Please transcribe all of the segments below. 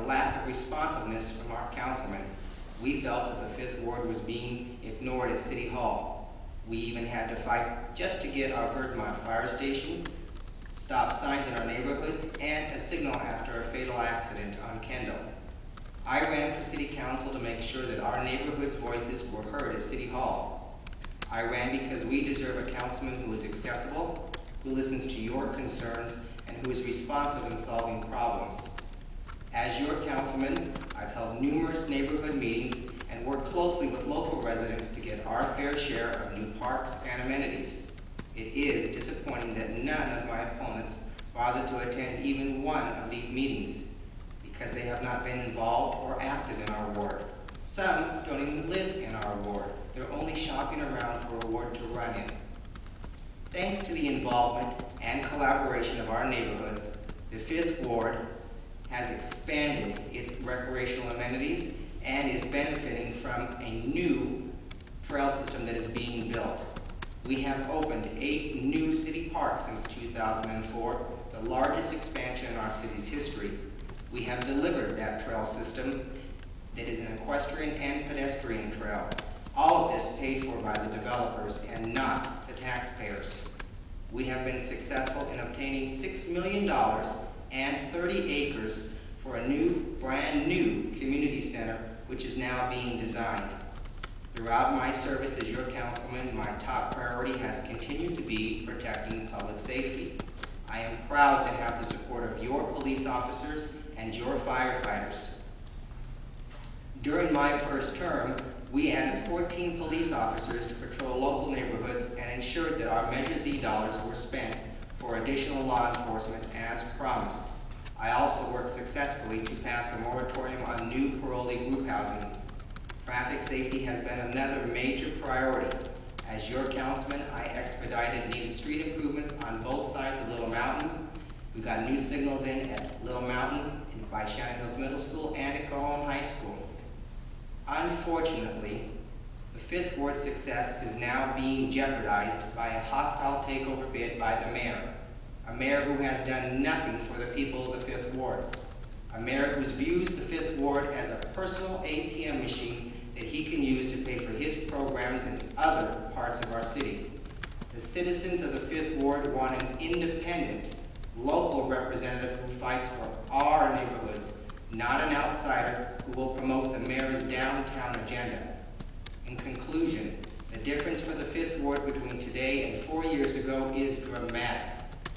lack of responsiveness from our councilman. We felt that the 5th Ward was being ignored at City Hall. We even had to fight just to get our Birdmont fire station, stop signs in our neighborhoods, and a signal after a fatal accident on Kendall. I ran for City Council to make sure that our neighborhood's voices were heard at City Hall. I ran because we deserve a councilman who is accessible, who listens to your concerns, and who is responsive in solving problems. As your councilman, I've held numerous neighborhood meetings and worked closely with local residents to get our fair share of new parks and amenities. It is disappointing that none of my opponents bothered to attend even one of these meetings because they have not been involved or active in our ward. Some don't even live in our ward. They're only shopping around for a ward to run in. Thanks to the involvement and collaboration of our neighborhoods, the 5th Ward has expanded its recreational amenities and is benefiting from a new trail system that is being built. We have opened 8 new city parks since 2004, the largest expansion in our city's history. We have delivered that trail system that is an equestrian and pedestrian trail. All of this paid for by the developers and not the taxpayers. We have been successful in obtaining $6 million and 30 acres for a brand new community center, which is now being designed. Throughout my service as your councilman, my top priority has continued to be protecting public safety. I am proud to have the support of your police officers and your firefighters. During my first term, we added 14 police officers to patrol local neighborhoods and ensured that our Measure Z dollars were spent for additional law enforcement as promised. I also worked successfully to pass a moratorium on new parolee group housing. Traffic safety has been another major priority. As your councilman, I expedited needed street improvements on both sides of Little Mountain. We got new signals in at Little Mountain and by Shannon Hills Middle School and at Cohon High School. Unfortunately, the 5th Ward's success is now being jeopardized by a hostile takeover bid by the mayor. A mayor who has done nothing for the people of the 5th Ward. A mayor who views the 5th Ward as a personal ATM machine that he can use to pay for his programs in other parts of our city. The citizens of the 5th Ward want an independent, local representative who fights for our neighborhoods, not an outsider who will promote the mayor's downtown agenda. In conclusion, the difference for the 5th Ward between today and 4 years ago is dramatic.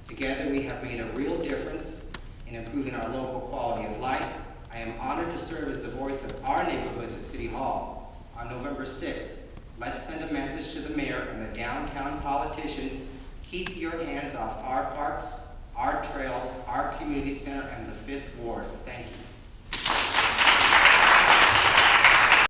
Together we have made a real difference in improving our local quality of life. I am honored to serve as the voice of our neighborhoods at City Hall. On November 6th, let's send a message to the mayor and the downtown politicians. Keep your hands off our parks, our trails, our community center, and the 5th Ward. Thank you.